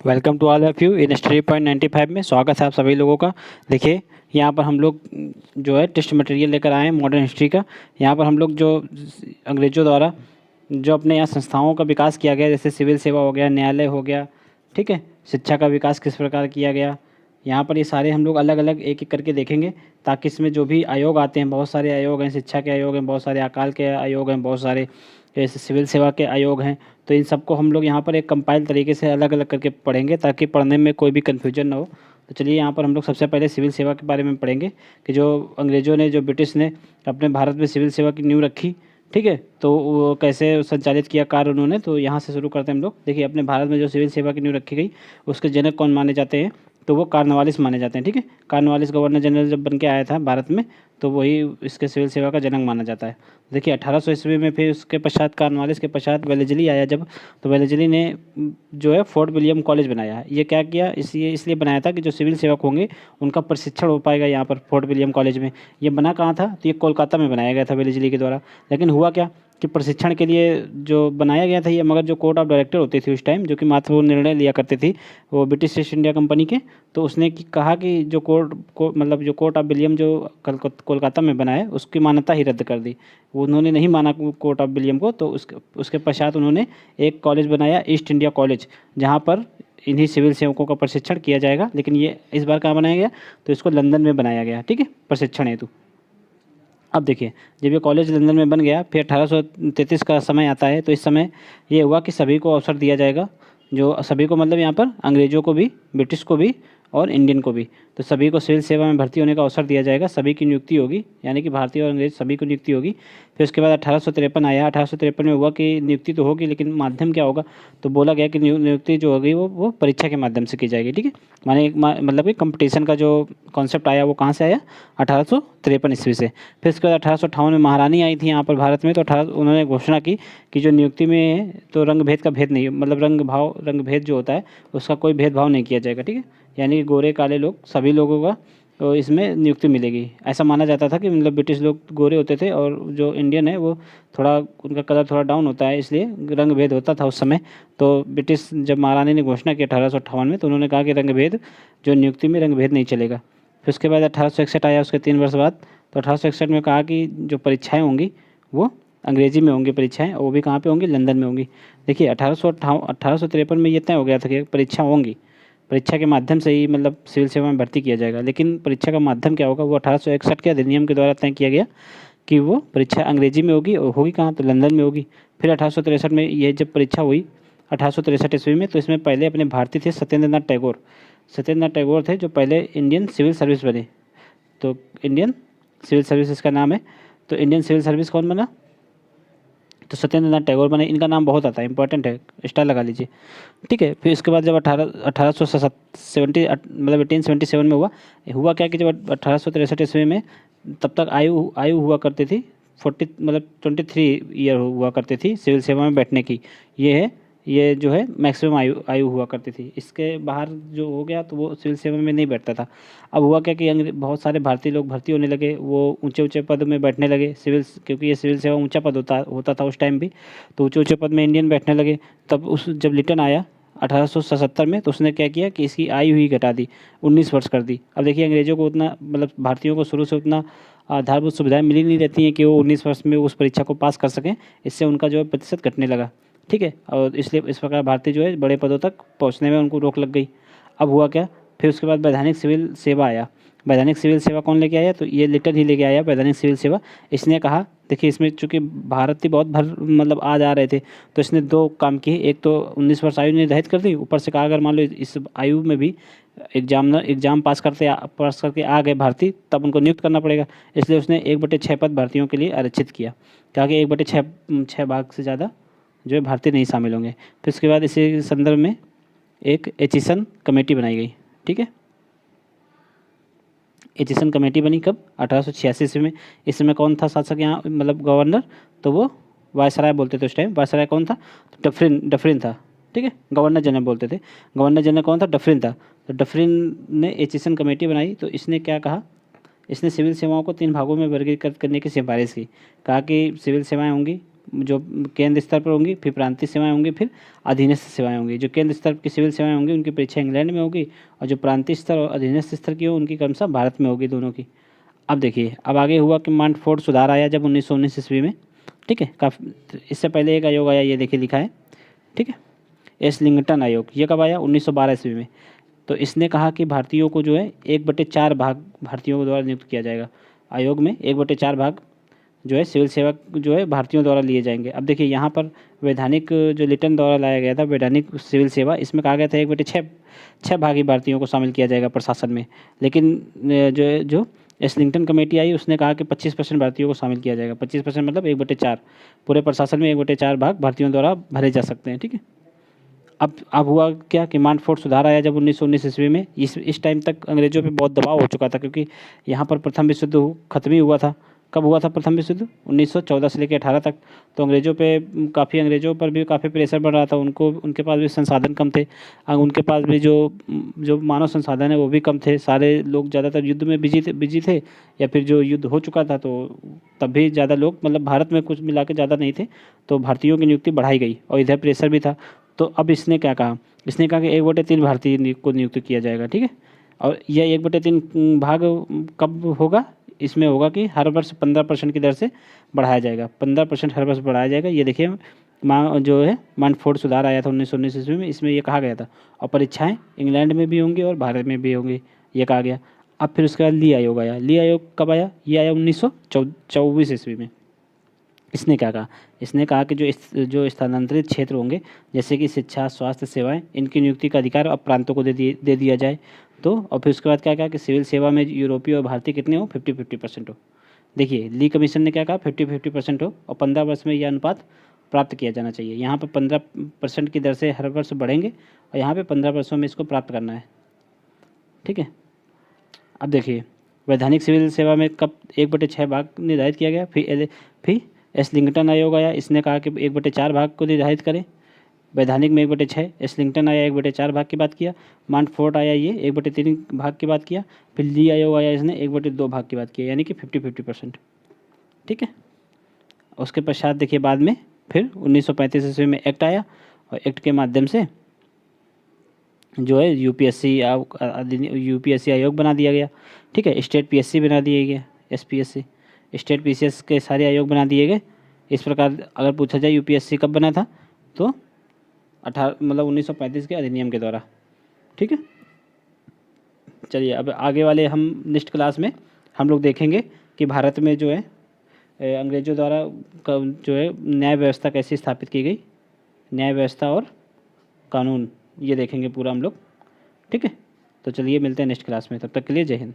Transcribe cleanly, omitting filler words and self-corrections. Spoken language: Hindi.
Welcome to all of you in study point 95 में स्वागत है आप सभी लोगों का। देखिए, यहाँ पर हम लोग जो है टेस्ट मटेरियल लेकर आए हैं मॉडर्न हिस्ट्री का। यहाँ पर हम लोग जो अंग्रेज़ों द्वारा जो अपने यहाँ संस्थाओं का विकास किया गया, जैसे सिविल सेवा हो गया, न्यायालय हो गया, ठीक है, शिक्षा का विकास किस प्रकार किया गया, यहाँ पर ये सारे हम लोग अलग अलग एक एक करके देखेंगे, ताकि इसमें जो भी आयोग आते हैं, बहुत सारे आयोग हैं, शिक्षा के आयोग हैं, बहुत सारे अकाल के आयोग हैं, बहुत सारे जैसे सिविल सेवा के आयोग हैं, तो इन सबको हम लोग यहाँ पर एक कंपाइल तरीके से अलग अलग करके पढ़ेंगे, ताकि पढ़ने में कोई भी कन्फ्यूजन ना हो। तो चलिए, यहाँ पर हम लोग सबसे पहले सिविल सेवा के बारे में पढ़ेंगे कि जो अंग्रेज़ों ने, जो ब्रिटिश ने अपने भारत में सिविल सेवा की नींव रखी, ठीक है, तो वो कैसे संचालित किया कार्य उन्होंने। तो यहाँ से शुरू करते हैं हम लोग। देखिए, अपने भारत में जो सिविल सेवा की नींव रखी गई, उसके जनक कौन माने जाते हैं, तो वो कार्नवालिस माने जाते हैं। ठीक है, कार्नवालिस गवर्नर जनरल जब बन के आया था भारत में, तो वही इसके सिविल सेवा का जनक माना जाता है। देखिए, 1800 ईस्वी में फिर उसके पश्चात, कार्नवालिस के पश्चात वेलेजली आया जब, तो वेलेजली ने जो है फोर्ट विलियम कॉलेज बनाया है। ये क्या किया, इसलिए बनाया था कि जो सिविल सेवक होंगे उनका प्रशिक्षण हो पाएगा यहाँ पर फोर्ट विलियम कॉलेज में। ये बना कहाँ था, तो ये कोलकाता में बनाया गया था वेलेजली के द्वारा। लेकिन हुआ क्या कि प्रशिक्षण के लिए जो बनाया गया था ये, मगर जो कोर्ट ऑफ डायरेक्टर होती थी उस टाइम, जो कि महत्वपूर्ण निर्णय लिया करती थी वो ब्रिटिश ईस्ट इंडिया कंपनी के, तो उसने कहा कि जो कोर्ट को मतलब जो कोर्ट ऑफ विलियम जो कोलकाता में बना है उसकी मान्यता ही रद्द कर दी। वो उन्होंने नहीं माना कोर्ट ऑफ विलियम को, तो उसके पश्चात उन्होंने एक कॉलेज बनाया, ईस्ट इंडिया कॉलेज, जहाँ पर इन्हीं सिविल सेवकों का प्रशिक्षण किया जाएगा। लेकिन ये इस बार कहाँ बनाया गया, तो इसको लंदन में बनाया गया, ठीक है, प्रशिक्षण हेतु। अब देखिए, जब ये कॉलेज लंदन में बन गया, फिर 1833 का समय आता है, तो इस समय ये हुआ कि सभी को अवसर दिया जाएगा, जो सभी को मतलब यहाँ पर अंग्रेज़ों को भी, ब्रिटिश को भी और इंडियन को भी, तो सभी को सिविल सेवा में भर्ती होने का अवसर दिया जाएगा। सभी की नियुक्ति होगी, यानी कि भारतीय और अंग्रेज सभी को नियुक्ति होगी। फिर उसके बाद 1853 आया। 1853 में हुआ कि नियुक्ति तो होगी, लेकिन माध्यम क्या होगा, तो बोला गया कि नियुक्ति जो होगी वो परीक्षा के माध्यम से की जाएगी। ठीक है, माने मतलब कि कंपटीशन का जो कॉन्सेप्ट आया वो कहाँ से आया, 1853 ईस्वी से। फिर उसके बाद 1858 में महारानी आई थी यहाँ पर भारत में, तो उन्होंने घोषणा की कि जो नियुक्ति में तो रंग भेद का भेद नहीं, मतलब रंग भेद जो होता है उसका कोई भेदभाव नहीं किया जाएगा। ठीक है, यानी कि गोरे काले लोग सभी लोगों का तो इसमें नियुक्ति मिलेगी। ऐसा माना जाता था कि मतलब ब्रिटिश लोग गोरे होते थे और जो इंडियन है वो थोड़ा, उनका कलर थोड़ा डाउन होता है, इसलिए रंग भेद होता था उस समय। तो ब्रिटिश जब महारानी ने घोषणा की 1858 में, तो उन्होंने कहा कि रंग भेद, जो नियुक्ति में रंग भेद नहीं चलेगा। फिर उसके बाद 1861 आया, उसके 3 वर्ष बाद, तो 1861 में कहा कि जो परीक्षाएँ होंगी वो अंग्रेजी में होंगी परीक्षाएँ, और वो भी कहाँ पे होंगी, लंदन में होंगी। देखिए, 1853 में ये तय हो गया था कि परीक्षा होंगी, परीक्षा के माध्यम से ही मतलब सिविल सेवा में भर्ती किया जाएगा। लेकिन परीक्षा का माध्यम क्या होगा, वो 1861 के अधिनियम के द्वारा तय किया गया कि वो परीक्षा अंग्रेजी में होगी, और होगी कहाँ, तो लंदन में होगी। फिर 1863 में ये जब परीक्षा हुई 1863 ईस्वी में, तो इसमें पहले अपने भारतीय थे सत्येंद्रनाथ टैगोर। सत्येंद्रनाथ टैगोर थे जो पहले इंडियन सिविल सर्विस बने। तो इंडियन सिविल सर्विस इसका नाम है। तो इंडियन सिविल सर्विस कौन बना, तो सत्येंद्रनाथ टैगोर बने। इनका नाम बहुत आता है, इंपॉर्टेंट है, स्टार लगा लीजिए। ठीक है, फिर इसके बाद जब 1877 में हुआ क्या कि जब 1863 ईस्वी में, तब तक आयु हुआ करती थी 40 मतलब 23 ईयर हुआ करती थी सिविल सेवा में बैठने की। ये जो है मैक्सिमम आयु हुआ करती थी। इसके बाहर जो हो गया तो वो सिविल सेवा में नहीं बैठता था। अब हुआ क्या कि बहुत सारे भारतीय लोग भर्ती होने लगे, वो ऊंचे ऊंचे पद में बैठने लगे क्योंकि ये सिविल सेवा ऊंचा पद होता था उस टाइम भी, तो ऊंचे ऊंचे पद में इंडियन बैठने लगे। तब जब लिटन आया 1877 में, तो उसने क्या किया कि इसकी आयु ही घटा दी, 19 वर्ष कर दी। अब देखिए, अंग्रेज़ों को उतना मतलब भारतीयों को शुरू से उतना आधारभूत सुविधाएं मिली नहीं रहती हैं कि वो 19 वर्ष में उस परीक्षा को पास कर सकें। इससे उनका जो है प्रतिशत घटने लगा। ठीक है, और इसलिए इस प्रकार भारतीय जो है बड़े पदों तक पहुंचने में उनको रोक लग गई। अब हुआ क्या, फिर उसके बाद वैधानिक सिविल सेवा आया। वैधानिक सिविल सेवा कौन लेके आया, तो ये लिटन ही लेके आया वैधानिक सिविल सेवा। इसने कहा, देखिए इसमें चूंकि भारतीय बहुत मतलब आ जा रहे थे, तो इसने 2 काम किए। एक तो 19 वर्ष आयु निर्धारित कर दी, ऊपर से कहा अगर मान लो इस आयु में भी एग्जाम पास करके आ गए भारतीय, तब उनको नियुक्त करना पड़ेगा। इसलिए उसने 1/6 पद भारतीयों के लिए आरक्षित किया, कहा कि 1/6 भाग से ज़्यादा जो है भारतीय नहीं शामिल होंगे। फिर उसके बाद इसी संदर्भ में एक एचिसन कमेटी बनाई गई। ठीक है, एचिसन कमेटी बनी कब, 1886 ईस्वी में। इस समय कौन था शासक यहाँ, मतलब गवर्नर, तो वो वायसराय बोलते थे उस टाइम। वायसराय कौन था, तो डफरिन था। ठीक है, गवर्नर जनरल बोलते थे। गवर्नर जनरल कौन था, डफरिन था। तो डफरिन ने एचिसन कमेटी बनाई। तो इसने क्या कहा, इसने सिविल सेवाओं को 3 भागों में वर्गीकृत करने की सिफारिश की। कहा कि सिविल सेवाएं होंगी जो केंद्र स्तर पर होंगी, फिर प्रांतीय सेवाएं होंगी, फिर अधीनस्थ सेवाएं होंगी। जो केंद्र स्तर की सिविल सेवाएं होंगी उनकी परीक्षा इंग्लैंड में होगी, और जो प्रांतीय स्तर और अधीनस्थ स्तर की हो उनकी क्रमशः भारत में होगी, दोनों की। अब देखिए, अब आगे हुआ कि मांडफोर्ड सुधार आया जब 1919 ईस्वी में, ठीक है। काफ़ी इससे पहले एक आयोग आया, ये देखिए लिखा है, ठीक है, एसलिंगटन आयोग। ये कब आया? 1912 ईस्वी में। तो इसने कहा कि भारतीयों को जो है 1/4 भाग भारतीयों के द्वारा नियुक्त किया जाएगा। आयोग में 1/4 भाग जो है सिविल सेवा जो है भारतीयों द्वारा लिए जाएंगे। अब देखिए यहाँ पर वैधानिक जो लिटन द्वारा लाया गया था, वैधानिक सिविल सेवा, इसमें कहा गया था 1/6 भाग ही भारतीयों को शामिल किया जाएगा प्रशासन में। लेकिन जो एसलिंगटन कमेटी आई उसने कहा कि 25% भारतीयों को शामिल किया जाएगा। 25% मतलब 1/4, पूरे प्रशासन में 1/4 भाग भारतीयों द्वारा भरे जा सकते हैं, ठीक है। अब हुआ क्या कि मांडफोर्ड सुधार आया जब 1919 ईस्वी में। इस टाइम तक अंग्रेजों पे बहुत दबाव हो चुका था, क्योंकि यहाँ पर प्रथम विश्व युद्ध खत्म ही हुआ था। कब हुआ था प्रथम विश्व युद्ध? 1914 से लेकर 18 तक। तो अंग्रेजों पर भी काफ़ी प्रेशर बढ़ रहा था। उनके पास भी संसाधन कम थे, उनके पास भी जो मानव संसाधन है वो भी कम थे। सारे लोग ज़्यादातर युद्ध में बिजी थे, या फिर जो युद्ध हो चुका था तो तब भी ज़्यादा लोग, मतलब भारत में कुछ मिला के ज़्यादा नहीं थे, तो भारतीयों की नियुक्ति बढ़ाई गई, और इधर प्रेशर भी था। तो अब इसने क्या कहा? इसने कहा कि 1/3 भारतीय को नियुक्त किया जाएगा, ठीक है। और यह 1/3 भाग कब होगा? इसमें होगा कि हर वर्ष 15% की दर से बढ़ाया जाएगा। 15% हर वर्ष बढ़ाया जाएगा। ये देखिए जो है मांडफोर्ड सुधार आया था 1919 ईस्वी में, इसमें ये कहा गया था। और परीक्षाएं इंग्लैंड में भी होंगी और भारत में भी होंगी, ये कहा गया। अब फिर उसके बाद ली आयोग आया। ली आयोग कब आया? ये आया 1924 ईस्वी में। इसने क्या कहा? इसने कहा कि जो स्थानांतरित क्षेत्र होंगे, जैसे कि शिक्षा, स्वास्थ्य सेवाएं, इनकी नियुक्ति का अधिकार अब प्रांतों को दे दिया जाए। तो और फिर उसके बाद क्या कहा कि सिविल सेवा में यूरोपीय और भारतीय कितने हो? 50-50% हो। देखिए ली कमीशन ने क्या कहा? 50-50% हो, और 15 वर्ष में यह अनुपात प्राप्त किया जाना चाहिए। यहाँ पर 15% की दर से हर वर्ष बढ़ेंगे, और यहाँ पर 15 वर्षों में इसको प्राप्त करना है, ठीक है। अब देखिए वैधानिक सिविल सेवा में कब 1/6 भाग निर्धारित किया गया? फिर एसलिंगटन आयोग आया। इसने कहा कि 1/4 भाग को निर्धारित करें। वैधानिक में 1/6, एसलिंगटन आया 1/4 भाग की बात किया। मांडफोर्ड आया ये 1/3 भाग की बात किया। फिर ली आयोग आया, इसने 1/2 भाग की बात किया, यानी कि 50-50%, ठीक है। उसके पश्चात देखिए बाद में फिर 1935 ईस्वी में एक्ट आया, और एक्ट के माध्यम से जो है यूपीएससी आयोग बना दिया गया, ठीक है। स्टेट पीएससी बना दिया गया, एसपीएससी, स्टेट पीसीएस के सारे आयोग बना दिए गए। इस प्रकार अगर पूछा जाए यूपीएससी कब बना था, तो 1935 के अधिनियम के द्वारा, ठीक है। चलिए अब आगे वाले हम नेक्स्ट क्लास में हम लोग देखेंगे कि भारत में जो है अंग्रेजों द्वारा जो है न्याय व्यवस्था कैसे स्थापित की गई, न्याय व्यवस्था और कानून, ये देखेंगे पूरा हम लोग, ठीक है। तो चलिए मिलते हैं नेक्स्ट क्लास में, तब तक के लिए जय हिंद।